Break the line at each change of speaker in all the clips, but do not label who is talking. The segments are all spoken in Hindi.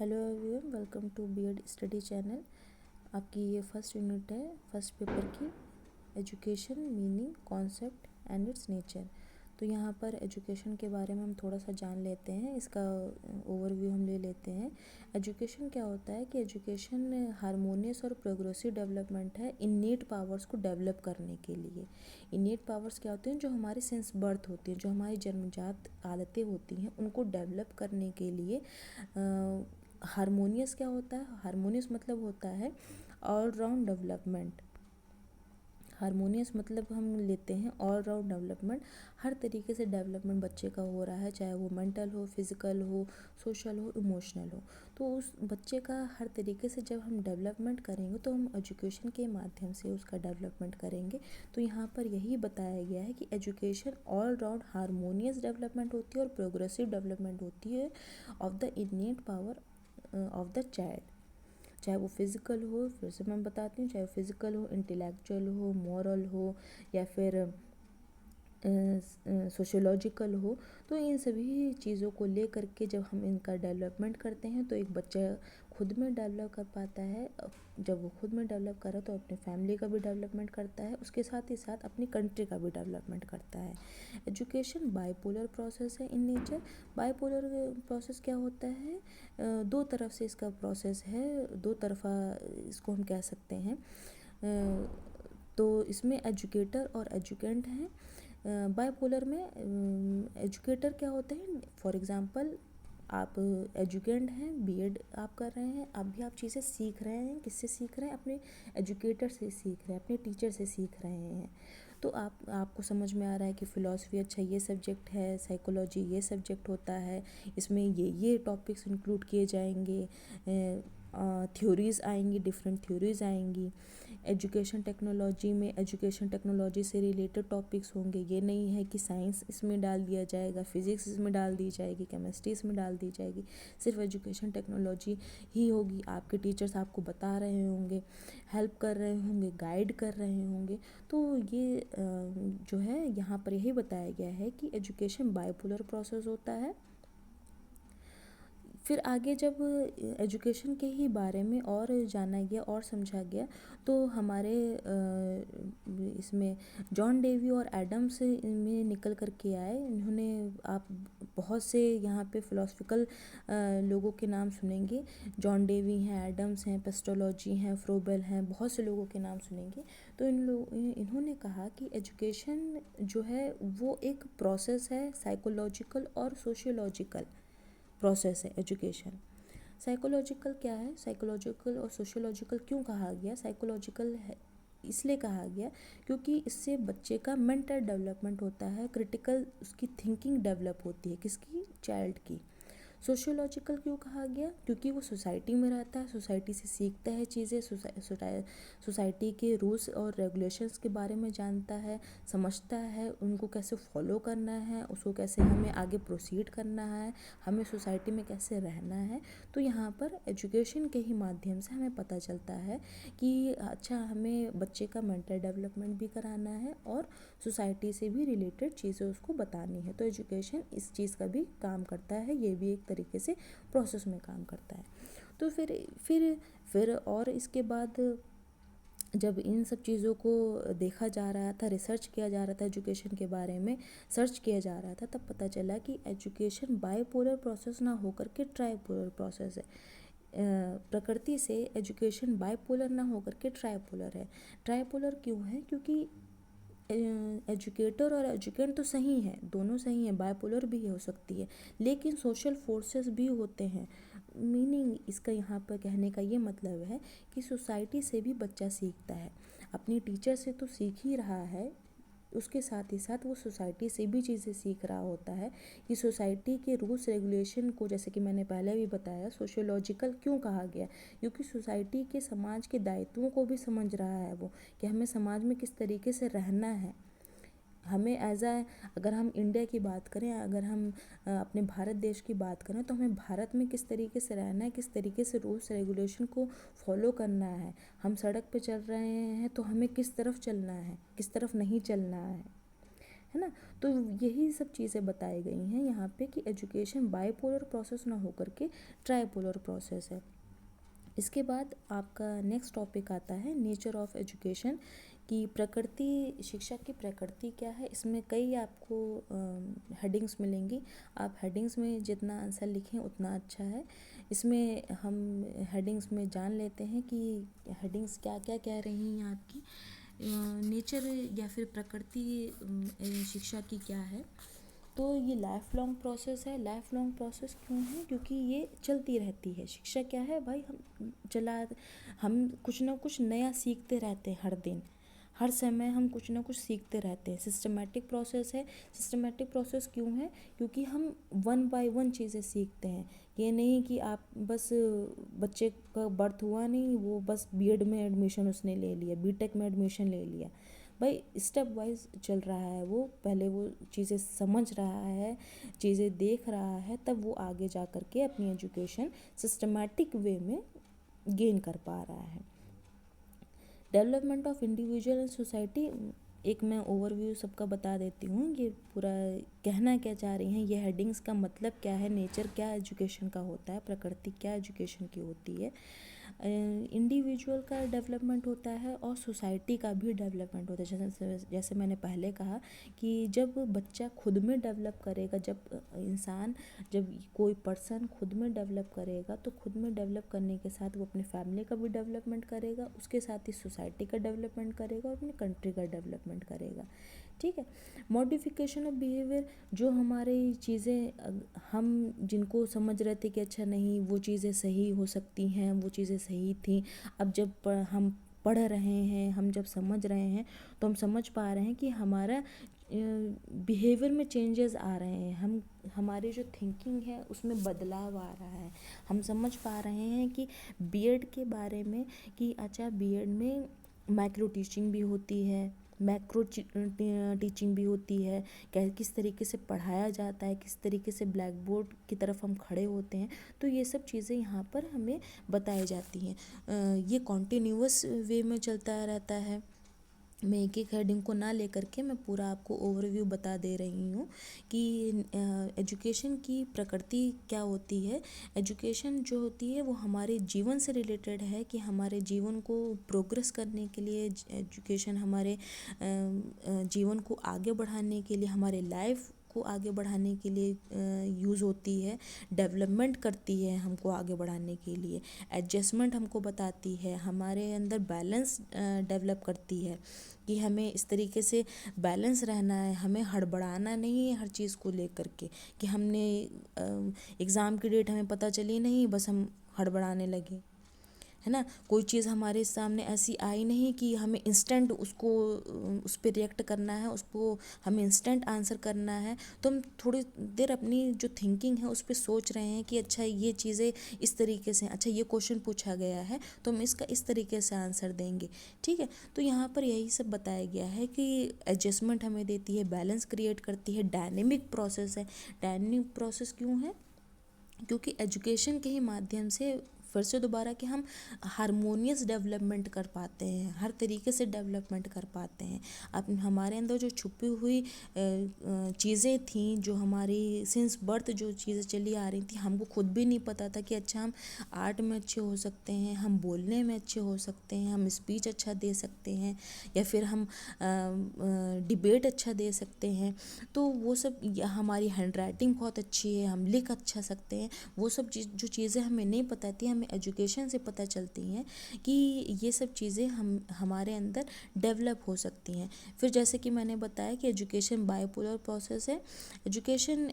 Hello everyone, welcome to B Ed study channel. आपकी ये फर्स्ट यूनिट है फर्स्ट पेपर की, education meaning concept and its nature. तो यहाँ पर एजुकेशन के बारे में हम थोड़ा सा जान लेते हैं, इसका ओवरव्यू हम ले लेते हैं। एजुकेशन क्या होता है कि एजुकेशन हारमोनियस और प्रोग्रेसिव डेवलपमेंट है इन्नेट पावर्स को डेवलप करने के लिए। इन्नेट पावर्स क्या होते हैं? जो हमारी सिंस बर्थ होती हैं, जो हमारी जन्मजात आदतें होती हैं, उनको डेवलप करने के लिए हारमोनियस क्या होता है? हारमोनियस मतलब होता है ऑल राउंड डेवलपमेंट। हारमोनियस मतलब हम लेते हैं ऑल राउंड डेवलपमेंट। हर तरीके से डेवलपमेंट बच्चे का हो रहा है, चाहे वो मेंटल हो, फिजिकल हो, सोशल हो, इमोशनल हो। तो उस बच्चे का हर तरीके से जब हम डेवलपमेंट करेंगे तो हम एजुकेशन के माध्यम से उसका डेवलपमेंट करेंगे। तो यहाँ पर यही बताया गया है कि education all round harmonious development होती है और प्रोग्रेसिव डेवलपमेंट होती है of the इनेट power of the child. चाहे वो फिज़िकल हो, फिर से मैं बताती हूँ, चाहे वो फिज़िकल हो, इंटेलेक्चुअल हो, मॉरल हो, या फिर सोशोलॉजिकल हो। तो इन सभी चीज़ों को ले करके जब हम इनका डेवलपमेंट करते हैं तो एक बच्चा खुद में डेवलप कर पाता है। जब वो खुद में डेवलप करे तो अपने फैमिली का भी डेवलपमेंट करता है, उसके साथ ही साथ अपनी कंट्री का भी डेवलपमेंट करता है। एजुकेशन बाइपोलर प्रोसेस है इन नेचर। बाइपोलर प्रोसेस क्या होता है? दो तरफ से इसका प्रोसेस है, दो तरफा इसको हम कह सकते हैं। तो इसमें एजुकेटर और एजुकेंट हैं। बाइपोलर में एजुकेटर क्या होते हैं? फॉर एग्ज़ाम्पल, आप एजुकेंट हैं, बीएड आप कर रहे हैं, अब भी आप चीज़ें सीख रहे हैं। किससे सीख रहे हैं? अपने एजुकेटर से सीख रहे हैं, अपने टीचर से सीख रहे हैं। तो आपको समझ में आ रहा है कि फ़िलॉसफी अच्छा ये सब्जेक्ट है, साइकोलॉजी ये सब्जेक्ट होता है, इसमें ये टॉपिक्स इंक्लूड किए जाएंगे, थ्योरीज़ आएंगी, डिफरेंट थ्योरीज़ आएंगी। एजुकेशन टेक्नोलॉजी में एजुकेशन टेक्नोलॉजी से रिलेटेड टॉपिक्स होंगे। ये नहीं है कि साइंस इसमें डाल दिया जाएगा, फिज़िक्स इसमें डाल दी जाएगी, केमिस्ट्री इसमें डाल दी जाएगी। सिर्फ एजुकेशन टेक्नोलॉजी ही होगी। आपके टीचर्स आपको बता रहे होंगे, हेल्प कर रहे होंगे, गाइड कर रहे होंगे। तो ये जो है यहाँ पर यही बताया गया है कि एजुकेशन बाइपोलर प्रोसेस होता है। फिर आगे जब एजुकेशन के ही बारे में और जाना गया और समझा गया तो हमारे इसमें जॉन डेवी और एडम्स में निकल कर के आए। इन्होंने आप बहुत से यहाँ पे फ़िलासफ़िकल लोगों के नाम सुनेंगे। जॉन डेवी हैं, एडम्स हैं, पेस्टोलॉजी हैं, फ्रोबेल हैं, बहुत से लोगों के नाम सुनेंगे। तो इन्होंने कहा कि एजुकेशन जो है वो एक प्रोसेस है, साइकोलॉजिकल और सोशियोलॉजिकल प्रोसेस है एजुकेशन। साइकोलॉजिकल क्या है? साइकोलॉजिकल और सोशियोलॉजिकल क्यों कहा गया? साइकोलॉजिकल है इसलिए कहा गया क्योंकि इससे बच्चे का मेंटल डेवलपमेंट होता है, क्रिटिकल उसकी थिंकिंग डेवलप होती है। किसकी? चाइल्ड की। सोशियोलॉजिकल क्यों कहा गया? क्योंकि वो सोसाइटी में रहता है, सोसाइटी से सीखता है चीज़ें, सोसाइटी के रूल्स और रेगुलेशंस के बारे में जानता है, समझता है, उनको कैसे फॉलो करना है, उसको कैसे हमें आगे प्रोसीड करना है, हमें सोसाइटी में कैसे रहना है। तो यहाँ पर एजुकेशन के ही माध्यम से हमें पता चलता है कि अच्छा हमें बच्चे का मेंटल डेवलपमेंट भी कराना है और सोसाइटी से भी रिलेटेड चीज़ें उसको बतानी है। तो एजुकेशन इस चीज़ का भी काम करता है, ये भी एक तरीके से प्रोसेस में काम करता है। तो फिर और इसके बाद जब इन सब चीज़ों को देखा जा रहा था, रिसर्च किया जा रहा था, एजुकेशन के बारे में सर्च किया जा रहा था, तब पता चला कि एजुकेशन बाइपोलर प्रोसेस ना होकर के ट्राइपोलर प्रोसेस है। प्रकृति से एजुकेशन बाइपोलर ना होकर के ट्राइपोलर है। ट्राइपोलर क्यों है? क्योंकि एजुकेटर और एजुकेंट तो सही हैं, दोनों सही हैं, बाइपोलर भी हो सकती है, लेकिन सोशल फोर्सेस भी होते हैं। मीनिंग इसका यहाँ पर कहने का ये मतलब है कि सोसाइटी से भी बच्चा सीखता है, अपनी टीचर से तो सीख ही रहा है, उसके साथ ही साथ वो सोसाइटी से भी चीज़ें सीख रहा होता है कि सोसाइटी के रूल्स रेगुलेशन को, जैसे कि मैंने पहले भी बताया, सोशियोलॉजिकल क्यों कहा गया? क्योंकि सोसाइटी के समाज के दायित्वों को भी समझ रहा है वो, कि हमें समाज में किस तरीके से रहना है। हमें अगर हम इंडिया की बात करें, अगर हम अपने भारत देश की बात करें, तो हमें भारत में किस तरीके से रहना है, किस तरीके से रूल्स रेगुलेशन को फॉलो करना है। हम सड़क पे चल रहे हैं तो हमें किस तरफ चलना है, किस तरफ नहीं चलना है है ना। तो यही सब चीज़ें बताई गई हैं यहाँ पे कि एजुकेशन बाइपोलर प्रोसेस ना होकर के ट्राइपोलर प्रोसेस है। इसके बाद आपका नेक्स्ट टॉपिक आता है नेचर ऑफ एजुकेशन, कि प्रकृति, शिक्षा की प्रकृति क्या है। इसमें कई आपको हेडिंग्स मिलेंगी, आप हेडिंग्स में जितना आंसर लिखें उतना अच्छा है। इसमें हम हेडिंग्स में जान लेते हैं कि हेडिंग्स क्या क्या कह रही हैं आपकी। नेचर या फिर प्रकृति शिक्षा की क्या है। तो ये लाइफ लॉन्ग प्रोसेस है। लाइफ लॉन्ग प्रोसेस क्यों है, क्योंकि ये चलती रहती है। शिक्षा क्या है भाई, हम कुछ ना कुछ नया सीखते रहते हैं हर दिन, हर समय हम कुछ ना कुछ सीखते रहते हैं। सिस्टमेटिक प्रोसेस है। सिस्टमेटिक प्रोसेस क्यों है, क्योंकि हम वन बाय वन चीज़ें सीखते हैं। ये नहीं कि आप बस, बच्चे का बर्थ हुआ नहीं, वो बस बीएड में एडमिशन उसने ले लिया, बीटेक में एडमिशन ले लिया। भाई स्टेप वाइज चल रहा है, वो पहले वो चीज़ें समझ रहा है, चीज़ें देख रहा है, तब वो आगे जा कर के अपनी एजुकेशन सिस्टमेटिक वे में गेन कर पा रहा है। Development of individual and society, एक मैं ओवरव्यू सबका बता देती हूँ, ये पूरा कहना क्या चाह रही हैं, ये हेडिंग्स का मतलब क्या है, नेचर क्या एजुकेशन का होता है, प्रकृति क्या एजुकेशन की होती है। इंडिविजुअल का डेवलपमेंट होता है और सोसाइटी का भी डेवलपमेंट होता है। जैसे मैंने पहले कहा कि जब बच्चा खुद में डेवलप करेगा, जब कोई पर्सन खुद में डेवलप करेगा, तो खुद में डेवलप करने के साथ वो अपनी फैमिली का भी डेवलपमेंट करेगा, उसके साथ ही सोसाइटी का डेवलपमेंट करेगा और अपनी कंट्री का डेवलपमेंट करेगा। ठीक है। मॉडिफिकेशन ऑफ बिहेवियर, जो हमारी चीज़ें हम जिनको समझ रहे थे कि अच्छा नहीं वो चीज़ें सही हो सकती हैं, वो चीज़ें सही थी, अब जब हम पढ़ रहे हैं, हम जब समझ रहे हैं, तो हम समझ पा रहे हैं कि हमारा बिहेवियर में चेंजेस आ रहे हैं, हमारी जो थिंकिंग है उसमें बदलाव आ रहा है। हम समझ पा रहे हैं कि बीएड के बारे में, कि अच्छा बीएड में माइक्रो टीचिंग भी होती है, मैक्रो टीचिंग भी होती है, किस तरीके से पढ़ाया जाता है, किस तरीके से ब्लैक बोर्ड की तरफ हम खड़े होते हैं। तो ये सब चीज़ें यहाँ पर हमें बताई जाती हैं। ये कॉन्टिन्यूअस वे में चलता रहता है। मैं एक एक हेडिंग को ना लेकर के मैं पूरा आपको ओवरव्यू बता दे रही हूँ कि एजुकेशन की प्रकृति क्या होती है। एजुकेशन जो होती है वो हमारे जीवन से रिलेटेड है, कि हमारे जीवन को प्रोग्रेस करने के लिए एजुकेशन हमारे जीवन को आगे बढ़ाने के लिए, हमारे लाइफ को आगे बढ़ाने के लिए यूज़ होती है। डेवलपमेंट करती है हमको आगे बढ़ाने के लिए, एडजस्टमेंट हमको बताती है, हमारे अंदर बैलेंस डेवलप करती है कि हमें इस तरीके से बैलेंस रहना है, हमें हड़बड़ाना नहीं है हर चीज़ को लेकर के, कि हमने एग्ज़ाम की डेट हमें पता चली नहीं, बस हम हड़बड़ाने लगे, है ना। कोई चीज़ हमारे सामने ऐसी आई नहीं कि हमें इंस्टेंट उसको उस पर रिएक्ट करना है, उसको हमें इंस्टेंट आंसर करना है, तो हम थोड़ी देर अपनी जो थिंकिंग है उस पर सोच रहे हैं कि अच्छा ये चीज़ें इस तरीके से, अच्छा ये क्वेश्चन पूछा गया है तो हम इसका इस तरीके से आंसर देंगे। ठीक है। तो यहाँ पर यही सब बताया गया है कि एडजस्टमेंट हमें देती है, बैलेंस क्रिएट करती है, डायनेमिक प्रोसेस है। डायनेमिक प्रोसेस क्यों है, क्योंकि एजुकेशन के ही माध्यम से फिर से दोबारा कि हम हारमोनियस डेवलपमेंट कर पाते हैं, हर तरीके से डेवलपमेंट कर पाते हैं। अब हमारे अंदर जो छुपी हुई चीज़ें थी, जो हमारी सिंस बर्थ जो चीज़ें चली आ रही थी, हमको खुद भी नहीं पता था कि अच्छा हम आर्ट में अच्छे हो सकते हैं, हम बोलने में अच्छे हो सकते हैं, हम स्पीच अच्छा दे सकते हैं, या फिर हम डिबेट अच्छा दे सकते हैं। तो वो सब, हमारी हैंड राइटिंग बहुत अच्छी है, हम लिख अच्छा सकते हैं, वो सब जो चीज़ें हमें नहीं पता थी, हमें एजुकेशन से पता चलती हैं कि ये सब चीज़ें हमारे अंदर डेवलप हो सकती हैं। फिर जैसे कि मैंने बताया कि एजुकेशन बाइपोलर प्रोसेस है। एजुकेशन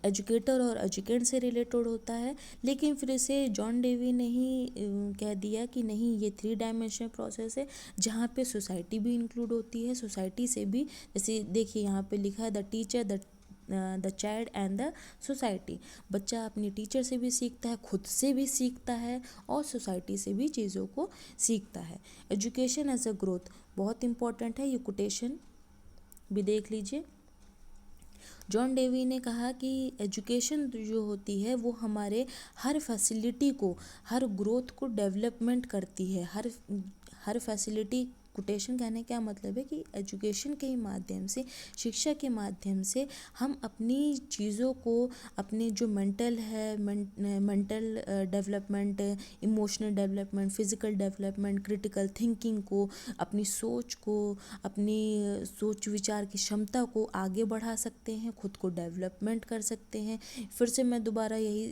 एजुकेटर और एजुकेंट से रिलेटेड होता है, लेकिन फिर इसे जॉन डेवी ने ही कह दिया कि नहीं, ये 3 डायमेंशनल प्रोसेस है, जहाँ पे सोसाइटी भी इंक्लूड होती है। सोसाइटी से भी, जैसे देखिए यहाँ पे लिखा है the teacher, the child and the society. बच्चा अपनी टीचर से भी सीखता है, खुद से भी सीखता है, और सोसाइटी से भी चीज़ों को सीखता है। एजुकेशन एज अ ग्रोथ बहुत इंपॉर्टेंट है, ये कोटेशन भी देख लीजिए। जॉन डेवी ने कहा कि एजुकेशन जो होती है वो हमारे हर फैसिलिटी को, हर ग्रोथ को डेवलपमेंट करती है, हर फैसिलिटी कोटेशन कहने का मतलब है कि एजुकेशन के ही माध्यम से, शिक्षा के माध्यम से हम अपनी चीज़ों को, अपने जो mental development, emotional development, physical development, critical thinking को, अपनी सोच को, अपनी सोच विचार की क्षमता को आगे बढ़ा सकते हैं, खुद को डेवलपमेंट कर सकते हैं। फिर से मैं दोबारा यही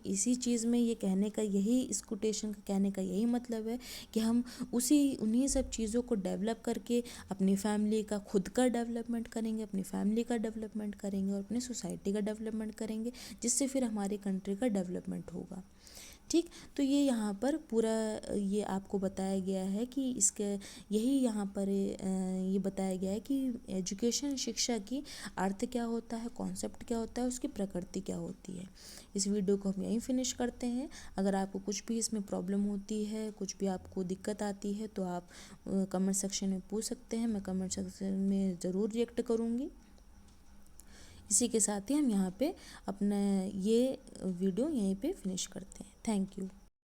इसी चीज़ में ये कहने का, यही इस कोटेशन का कहने का यही मतलब है कि हम उन्हीं सब चीज़ों को डेवलप करके अपनी फैमिली का, खुद का डेवलपमेंट करेंगे, अपनी फैमिली का डेवलपमेंट करेंगे और अपनी सोसाइटी का डेवलपमेंट करेंगे, जिससे फिर हमारी कंट्री का डेवलपमेंट होगा। ठीक, तो ये यहाँ पर पूरा ये आपको बताया गया है कि इसके, यही यहाँ पर ये बताया गया है कि एजुकेशन, शिक्षा की अर्थ क्या होता है, कॉन्सेप्ट क्या होता है, उसकी प्रकृति क्या होती है। इस वीडियो को हम यहीं फिनिश करते हैं। अगर आपको कुछ भी इसमें प्रॉब्लम होती है, कुछ भी आपको दिक्कत आती है, तो आप कमेंट सेक्शन में पूछ सकते हैं। मैं कमेंट सेक्शन में ज़रूर रिएक्ट करूँगी। इसी के साथ ही हम यहाँ पे अपना ये वीडियो यहीं पे फिनिश करते हैं। Thank you.